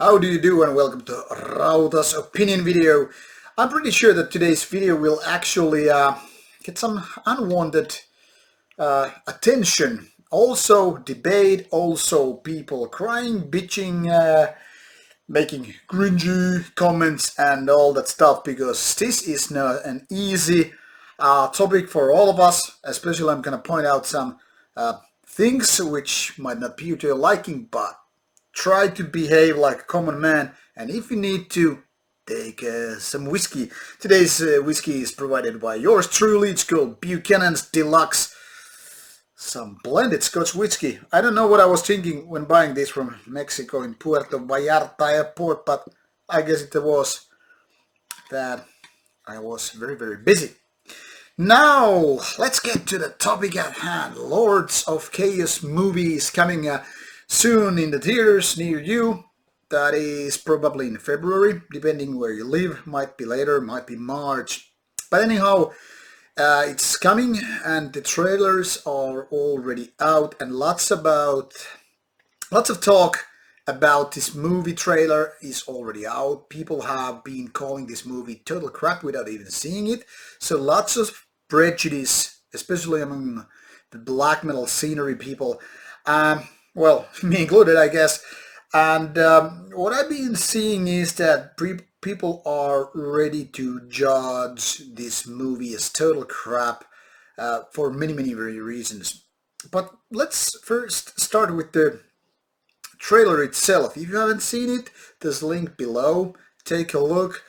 How do you do, and welcome to Rauta's opinion video. I'm pretty sure that today's video will actually get some unwanted attention. Also debate, also people crying, bitching, making cringy comments and all that stuff, because this is not an easy topic for all of us. Especially I'm going to point out some things which might not be to your liking, but try to behave like a common man, and if you need to, take some whiskey. Today's whiskey is provided by yours truly. It's called Buchanan's Deluxe, some blended Scotch whiskey. I don't know what I was thinking when buying this from Mexico in Puerto Vallarta airport, but I guess it was that I was very busy. Now, let's get to the topic at hand. Lords of Chaos movie is coming soon in the theaters near you. That is probably in February, depending where you live. Might be later, might be March. But anyhow, it's coming, and the trailers are already out, and lots of talk about this movie. Trailer is already out. People have been calling this movie total crap without even seeing it. So lots of prejudice, especially among the black metal scenery people. Well, me included, I guess. And what I've been seeing is that people are ready to judge this movie as total crap for many reasons. But let's first start with the trailer itself. If you haven't seen it, there's a link below. Take a look.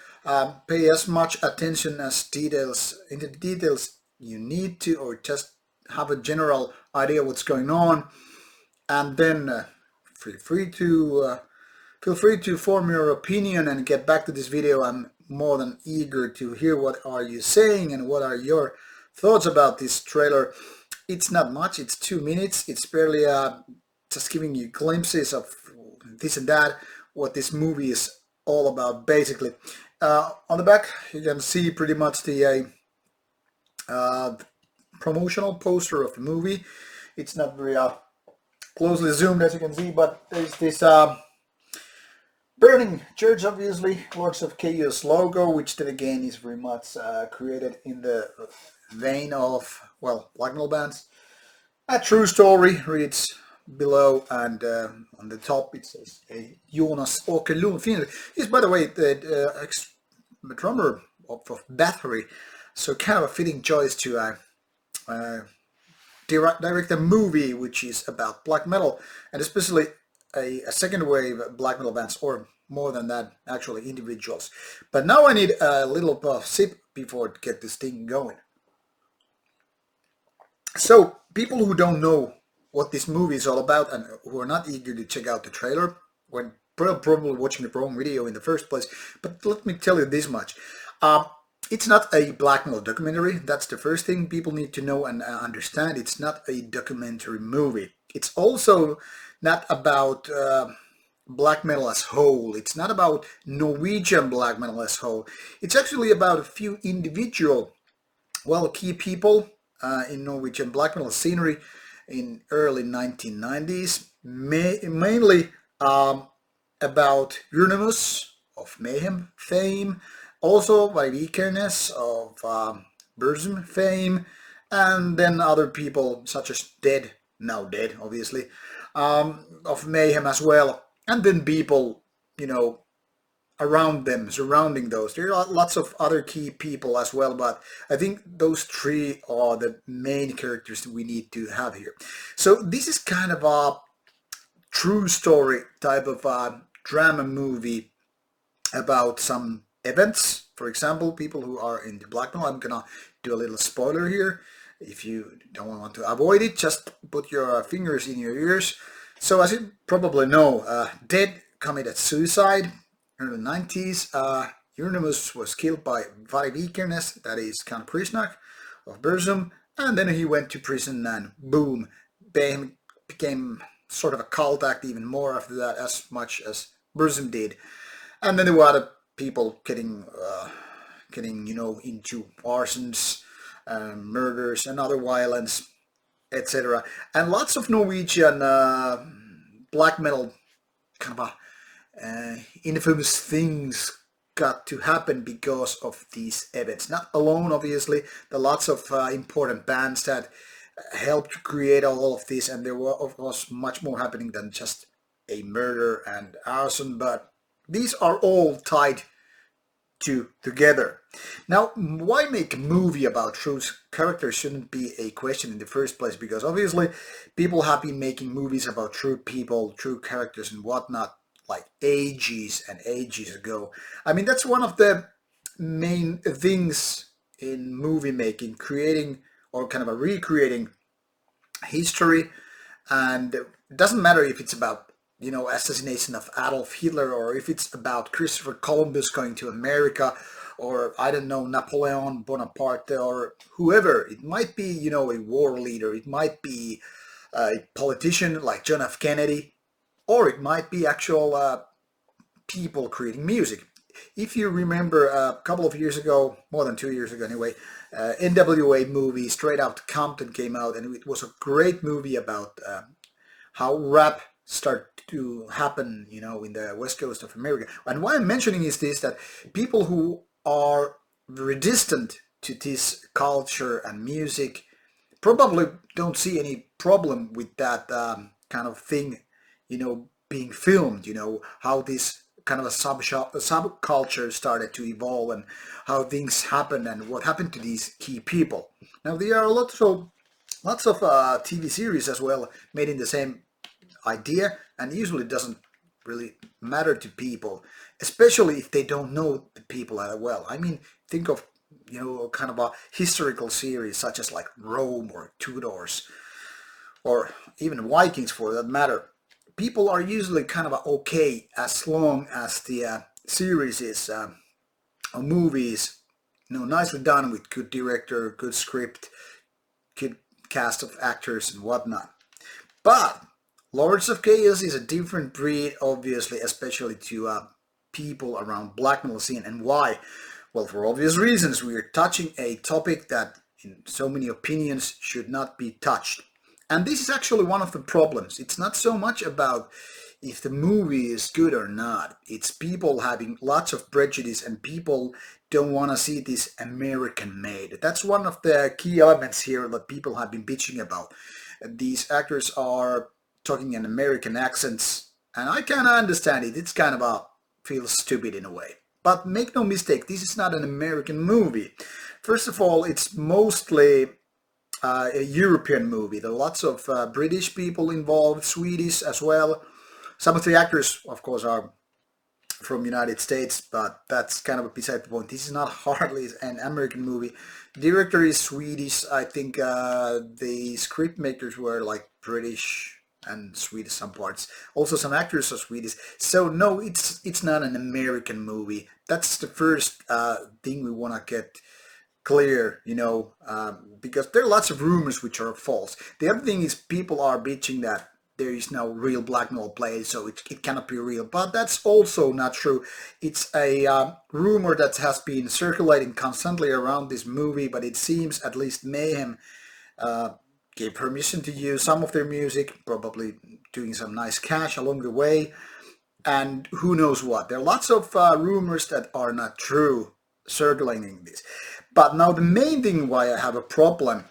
Pay as much attention as into the details you need to, or just have a general idea what's going on. And then feel free to form your opinion and get back to this video. I'm more than eager to hear what are you saying and what are your thoughts about this trailer. It's not much, it's 2 minutes. It's barely just giving you glimpses of this and that, what this movie is all about basically. On the back you can see pretty much the promotional poster of the movie. It's not very closely zoomed, as you can see, but there's this burning church, obviously, Lords of Chaos logo, which then again is very much created in the vein of, well, black metal bands. A true story reads below, and on the top it says Jonas Åkerlund Finland. He's, by the way, the drummer of Bathory, so kind of a fitting choice to direct a movie which is about black metal, and especially a second wave black metal bands, or more than that, actually individuals. But now I need a little sip before to get this thing going. So people who don't know what this movie is all about and who are not eager to check out the trailer, when probably watching the wrong video in the first place. But let me tell you this much. It's not a black metal documentary. That's the first thing people need to know and understand. It's not a documentary movie. It's also not about black metal as whole. It's not about Norwegian black metal as whole. It's actually about a few individual, well, key people in Norwegian black metal scenery in early 1990s. Mainly about Euronymous of Mayhem fame. Also Varg Vikernes of Burzum fame, and then other people such as now dead obviously, of Mayhem as well, and then people, you know, around them, surrounding those. There are lots of other key people as well, but I think those three are the main characters that we need to have here. So this is kind of a true story type of drama movie about some events. For example, people who are in the black metal. I'm gonna do a little spoiler here. If you don't want to avoid it, just put your fingers in your ears. So as you probably know, Dead committed suicide in the 90s. Euronymous was killed by Varg Vikernes, that is Count Krishnak of Burzum, and then he went to prison, and boom, became sort of a cult act even more after that, as much as Burzum did. And then there were other people getting into arsons, murders, and other violence, etc. And lots of Norwegian black metal kind of infamous things got to happen because of these events. Not alone, obviously. There are lots of important bands that helped to create all of this, and there were, of course, much more happening than just a murder and arson, but these are all tied together. Now, why make a movie about true characters shouldn't be a question in the first place, because obviously people have been making movies about true people, true characters and whatnot, like ages and ages ago. I mean, that's one of the main things in movie making, creating or kind of a recreating history. And it doesn't matter if it's about assassination of Adolf Hitler, or if it's about Christopher Columbus going to America, or I don't know, Napoleon Bonaparte, or whoever. It might be, a war leader. It might be a politician like John F. Kennedy, or it might be actual people creating music. If you remember a couple of years ago, more than 2 years ago anyway, NWA movie Straight Outta Compton came out, and it was a great movie about how rap started to happen, in the west coast of America. And why I'm mentioning is this, that people who are very distant to this culture and music probably don't see any problem with that kind of thing, being filmed, how this kind of a subculture started to evolve and how things happen and what happened to these key people. Now, there are lots of TV series as well made in the same idea, and usually doesn't really matter to people, especially if they don't know the people that well. I mean, think of kind of a historical series such as like Rome or Tudors or even Vikings for that matter. People are usually kind of okay as long as the series is or movie is nicely done with good director, good script, good cast of actors and whatnot. But Lords of Chaos is a different breed, obviously, especially to people around black metal scene. And why? Well, for obvious reasons. We are touching a topic that, in so many opinions, should not be touched. And this is actually one of the problems. It's not so much about if the movie is good or not. It's people having lots of prejudice, and people don't want to see this American made. That's one of the key elements here that people have been bitching about. These actors are talking in American accents, and I kind of understand it. It's kind of feels stupid in a way. But make no mistake, this is not an American movie. First of all, it's mostly a European movie. There are lots of British people involved, Swedish as well. Some of the actors, of course, are from United States, but that's kind of beside the point. This is not hardly an American movie. The director is Swedish. I think the script makers were like British and Swedish some parts. Also some actors are Swedish. So no, it's not an American movie. That's the first thing we want to get clear, because there are lots of rumors which are false. The other thing is people are bitching that there is no real black metal played, so it cannot be real. But that's also not true. It's a rumor that has been circulating constantly around this movie, but it seems at least Mayhem gave permission to use some of their music, probably doing some nice cash along the way, and who knows what. There are lots of rumors that are not true circulating this. But now the main thing why I have a problem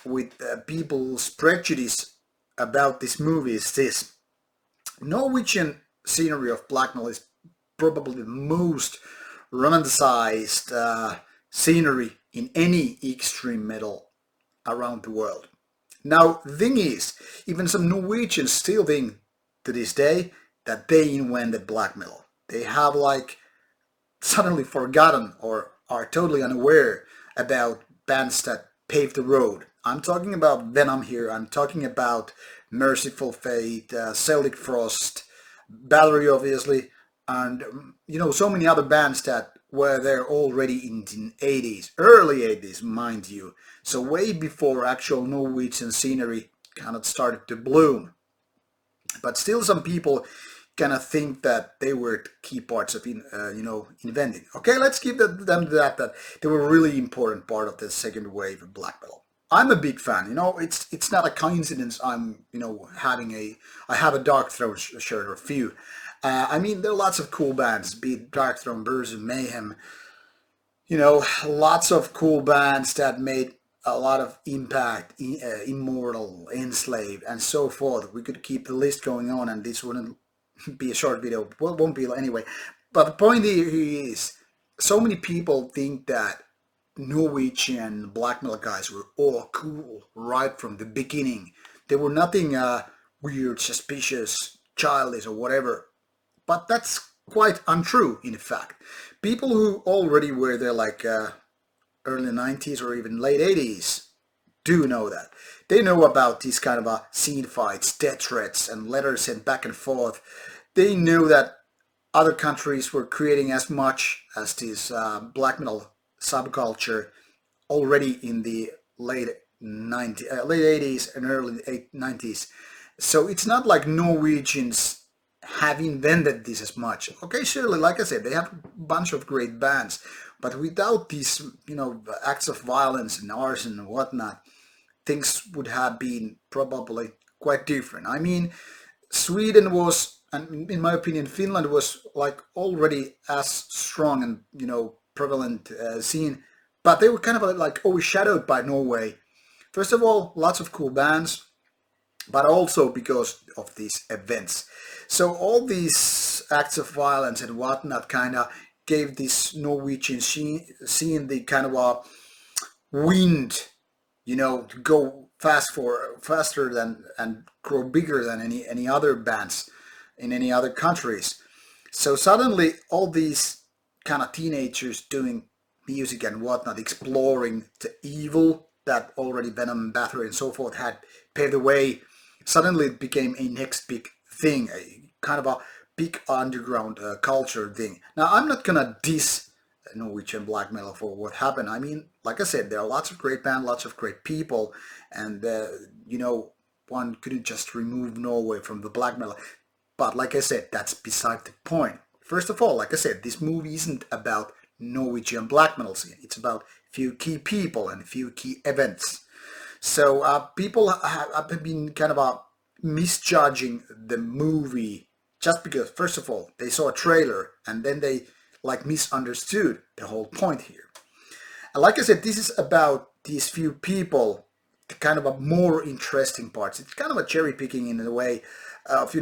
with people's prejudice about this movie is this. Norwegian scenery of black metal is probably the most romanticized scenery in any extreme metal around the world. Now, the thing is, even some Norwegians still think to this day that they invented black metal. They have suddenly forgotten or are totally unaware about bands that paved the road. I'm talking about Venom here. I'm talking about Merciful Fate, Celtic Frost, Battery obviously, and so many other bands that were there already in the 80s, early 80s, mind you. So way before actual Norwegian scenery kind of started to bloom. But still some people kind of think that they were key parts of inventing. Okay, let's give them that they were a really important part of the second wave of black metal. I'm a big fan. It's not a coincidence I'm I have a Dark Throne shirt or a few, I mean, there are lots of cool bands, be it Varg Vikernes of Burzum, Mayhem, you know, lots of cool bands that made a lot of impact, Immortal, Enslaved, and so forth. We could keep the list going on, and this wouldn't be a short video. Well, it won't be anyway. But the point here is, so many people think that Norwegian black metal guys were all cool right from the beginning. They were nothing weird, suspicious, childish, or whatever. But that's quite untrue, in fact. People who already were there like early 90s or even late 80s do know that. They know about these kind of scene fights, death threats, and letters sent back and forth. They know that other countries were creating as much as this black metal subculture already in the late 80s and early 90s. So it's not like Norwegians have invented this as much. Okay, surely, like I said, they have a bunch of great bands, but without these, acts of violence and arson and whatnot, things would have been probably quite different. I mean, Sweden was, and in my opinion, Finland was like already as strong and prevalent scene, but they were kind of like overshadowed by Norway. First of all, lots of cool bands, but also because of these events. So all these acts of violence and whatnot kind of gave this Norwegian scene the kind of a wind, to go faster than and grow bigger than any other bands in any other countries. So suddenly all these kind of teenagers doing music and whatnot, exploring the evil that already Venom and Bathory and so forth had paved the way, suddenly it became a next big thing, a kind of a big underground culture thing. Now, I'm not gonna diss Norwegian black metal for what happened. I mean, like I said, there are lots of great bands, lots of great people, and one couldn't just remove Norway from the black metal. But like I said, that's beside the point. First of all, like I said, this movie isn't about Norwegian black metal scene. It's about a few key people and a few key events. So people have been kind of misjudging the movie just because, first of all, they saw a trailer and then they misunderstood the whole point here. And like I said, this is about these few people, the kind of a more interesting parts. It's kind of a cherry picking in a way of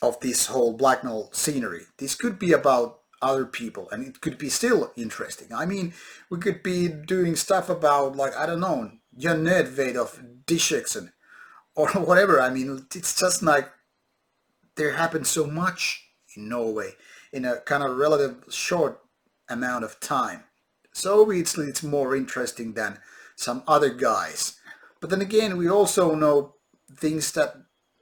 of this whole black metal scenery. This could be about other people and it could be still interesting. I mean, we could be doing stuff about, like, I don't know, Jan Nedved of Disheksen or whatever. I mean, it's just like there happened so much in Norway in a kind of relative short amount of time. So obviously it's more interesting than some other guys. But then again, we also know things that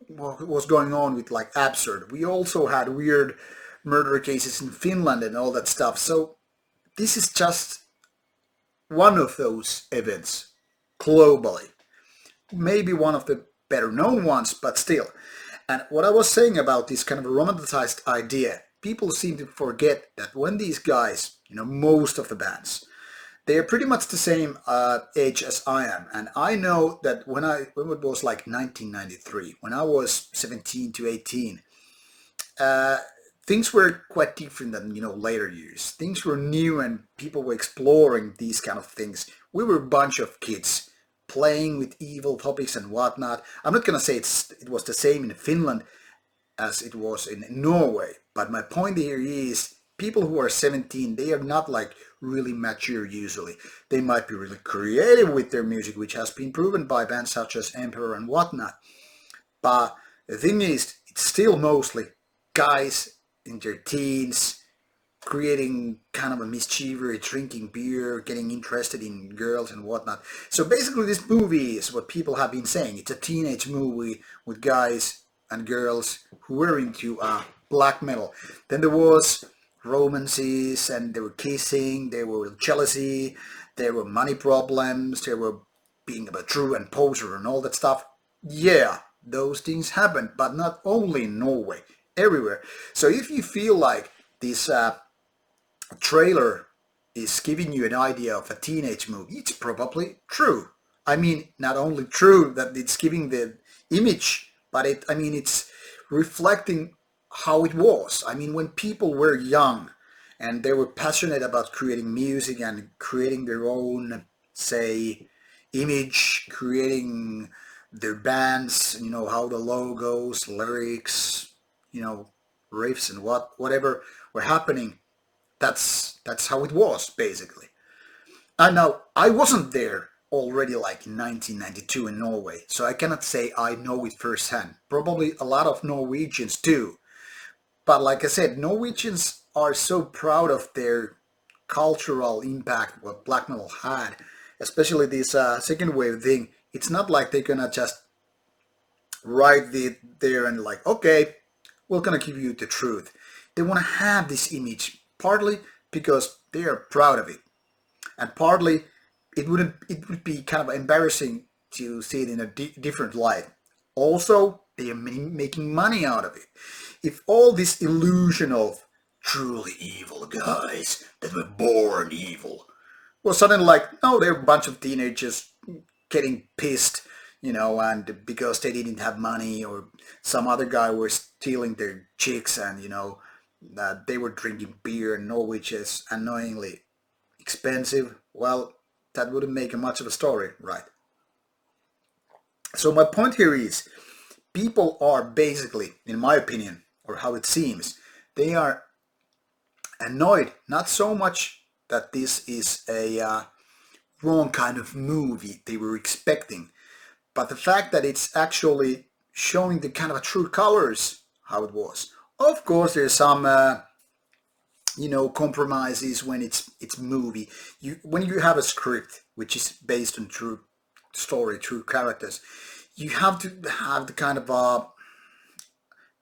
was going on with like Absurd. We also had weird murder cases in Finland and all that stuff. So this is just one of those events globally. Maybe one of the better known ones, but still. And what I was saying about this kind of romanticized idea, people seem to forget that when these guys, most of the bands, they are pretty much the same age as I am. And I know that when it was like 1993, when I was 17 to 18, things were quite different than, later years. Things were new and people were exploring these kind of things. We were a bunch of kids playing with evil topics and whatnot. I'm not going to say it was the same in Finland as it was in Norway. But my point here is people who are 17, they are not like really mature usually. They might be really creative with their music, which has been proven by bands such as Emperor and whatnot. But the thing is, it's still mostly guys in their teens creating kind of a mischievous, drinking beer, getting interested in girls and whatnot. So basically this movie is what people have been saying. It's a teenage movie with guys and girls who were into black metal. Then there was romances and they were kissing, there were jealousy, there were money problems, there were being a true and poser and all that stuff. Yeah, those things happened, but not only in Norway, everywhere. So if you feel like this trailer is giving you an idea of a teenage movie, it's probably true. I mean, not only true that it's giving the image, but it's reflecting how it was. I mean, when people were young and they were passionate about creating music and creating their own, say, image, creating their bands, how the logos, lyrics, riffs and whatever were happening. That's how it was basically. And now I wasn't there already like in 1992 in Norway, so I cannot say I know it firsthand. Probably a lot of Norwegians do, but like I said, Norwegians are so proud of their cultural impact what black metal had, especially this second wave thing. It's not like they're gonna just write it there and like, okay, we're gonna give you the truth. They want to have this image partly because they are proud of it, and partly it would be kind of embarrassing to see it in a different light. Also, they are making money out of it. If all this illusion of truly evil guys that were born evil was suddenly like, no, they're a bunch of teenagers getting pissed, and because they didn't have money or some other guy was stealing their chicks and, that they were drinking beer in Norwich is annoyingly expensive, well, that wouldn't make much of a story, right? So my point here is, people are basically, in my opinion, or how it seems, they are annoyed, not so much that this is a wrong kind of movie they were expecting, but the fact that it's actually showing the kind of true colors how it was. Of course, there's some compromises when it's movie. When you have a script which is based on true story, true characters, you have to have the kind of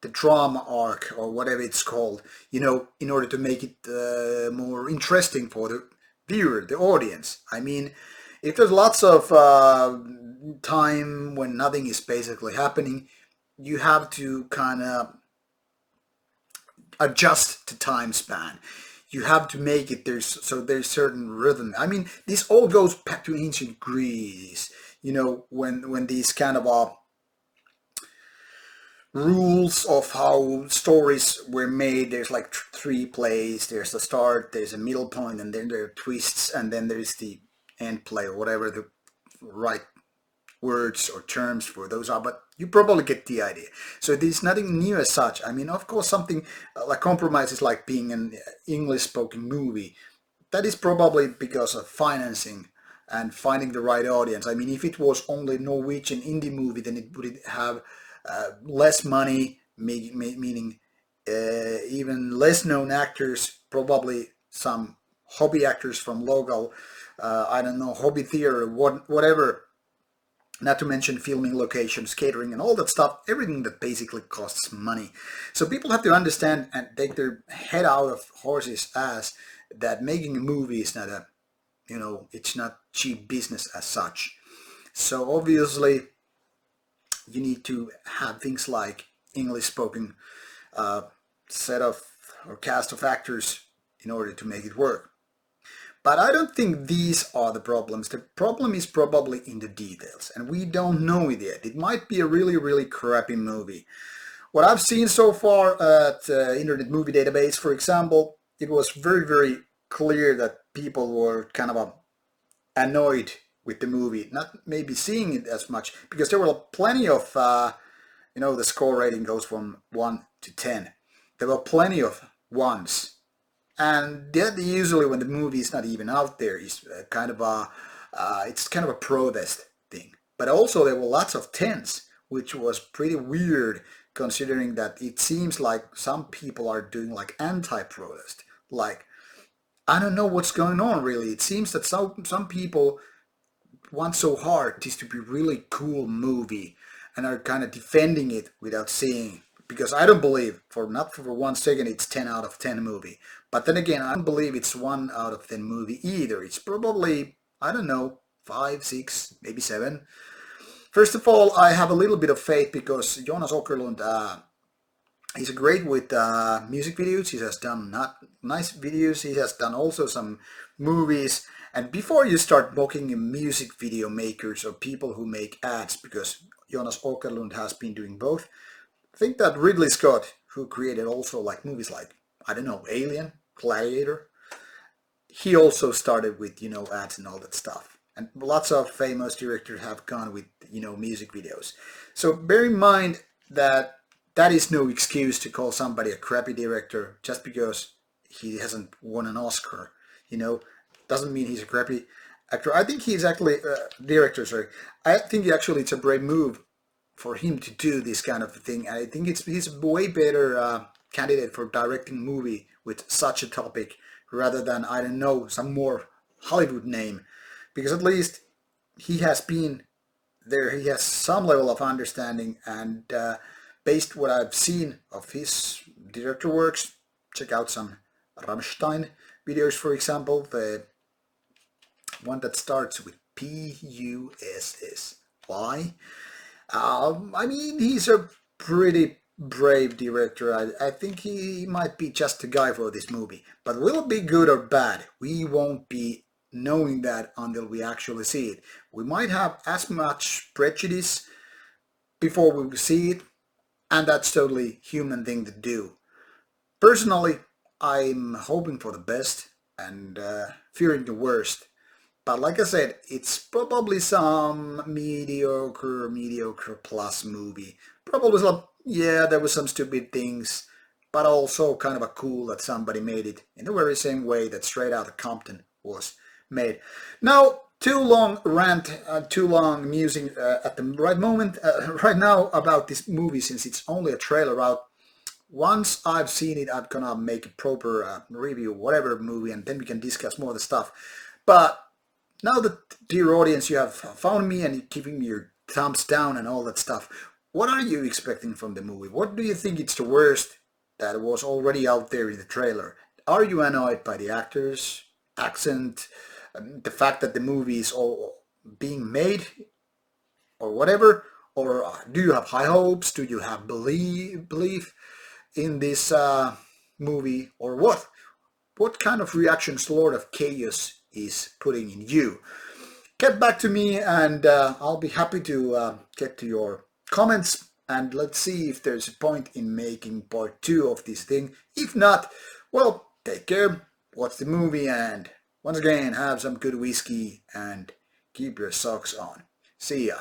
the drama arc or whatever it's called, in order to make it more interesting for the viewer, the audience. I mean, if there's lots of time when nothing is basically happening, you have to kind of adjust the time span. You have to make it there's certain rhythm. I mean, this all goes back to ancient Greece. When these kind of rules of how stories were made. There's like three plays. There's the start, there's a middle point, and then there are twists, and then there's the end play or whatever the right words or terms for those are, but you probably get the idea. So there's nothing new as such. I mean, of course, something like compromises like being an English spoken movie, that is probably because of financing and finding the right audience. I mean, if it was only Norwegian indie movie, then it would have less money, meaning even less known actors, probably some hobby actors from local, I don't know, hobby theater, whatever. Not to mention filming locations, catering, and all that stuff, everything that basically costs money. So people have to understand and take their head out of horses' ass that making a movie is not it's not cheap business as such. So obviously, you need to have things like English spoken set of or cast of actors in order to make it work. But I don't think these are the problems. The problem is probably in the details, and we don't know it yet. It might be a really, really crappy movie. What I've seen so far at Internet Movie Database, for example, it was very, very clear that people were kind of annoyed with the movie, not maybe seeing it as much, because there were plenty of, the score rating goes from 1 to 10. There were plenty of ones. And that usually when the movie is not even out there is kind of it's kind of a protest thing. But also there were lots of tens, which was pretty weird considering that it seems like some people are doing like anti-protest. Like, I don't know what's going on really. It seems that some people want so hard this to be really cool movie and are kind of defending it without seeing. Because I don't believe, not for 1 second, it's 10 out of 10 movie. But then again, I don't believe it's 1 out of 10 movie either. It's probably, I don't know, 5, 6, maybe 7. First of all, I have a little bit of faith because Jonas Åkerlund, he's great with music videos. He has done not nice videos. He has done also some movies. And before you start mocking music video makers or people who make ads, because Jonas Åkerlund has been doing both, I think that Ridley Scott, who created also like movies like, I don't know, Alien, Gladiator. He also started with, ads and all that stuff. And lots of famous directors have gone with, music videos. So bear in mind that that is no excuse to call somebody a crappy director just because he hasn't won an Oscar. Doesn't mean he's a crappy actor. I think he's actually director. Sorry, I think actually it's a brave move for him to do this kind of thing. And I think he's a way better candidate for directing a movie with such a topic rather than, I don't know, some more Hollywood name, because at least he has been there. He has some level of understanding, and based what I've seen of his director works, check out some Rammstein videos, for example, the one that starts with Pussy. I mean, he's a pretty brave director. I think he might be just the guy for this movie. But will it be good or bad? We won't be knowing that until we actually see it. We might have as much prejudice before we see it, and that's totally human thing to do. Personally, I'm hoping for the best and fearing the worst. But like I said, it's probably some mediocre plus movie. Probably some, yeah, there were some stupid things, but also kind of a cool that somebody made it in the very same way that Straight Outta Compton was made. Now, too long rant, too long musing at the right moment, right now about this movie, since it's only a trailer out. Once I've seen it, I'm gonna make a proper review, whatever movie, and then we can discuss more of the stuff. But now that, dear audience, you have found me and giving me your thumbs down and all that stuff, what are you expecting from the movie? What do you think it's the worst that was already out there in the trailer? Are you annoyed by the actors, accent, the fact that the movie is all being made, or whatever? Or do you have high hopes? Do you have belief in this movie, or what? What kind of reactions Lord of Chaos is putting in you? Get back to me, and I'll be happy to get to your comments, and let's see if there's a point in making part 2 of this thing. If not, well, take care, watch the movie, and once again, have some good whiskey and keep your socks on. See ya.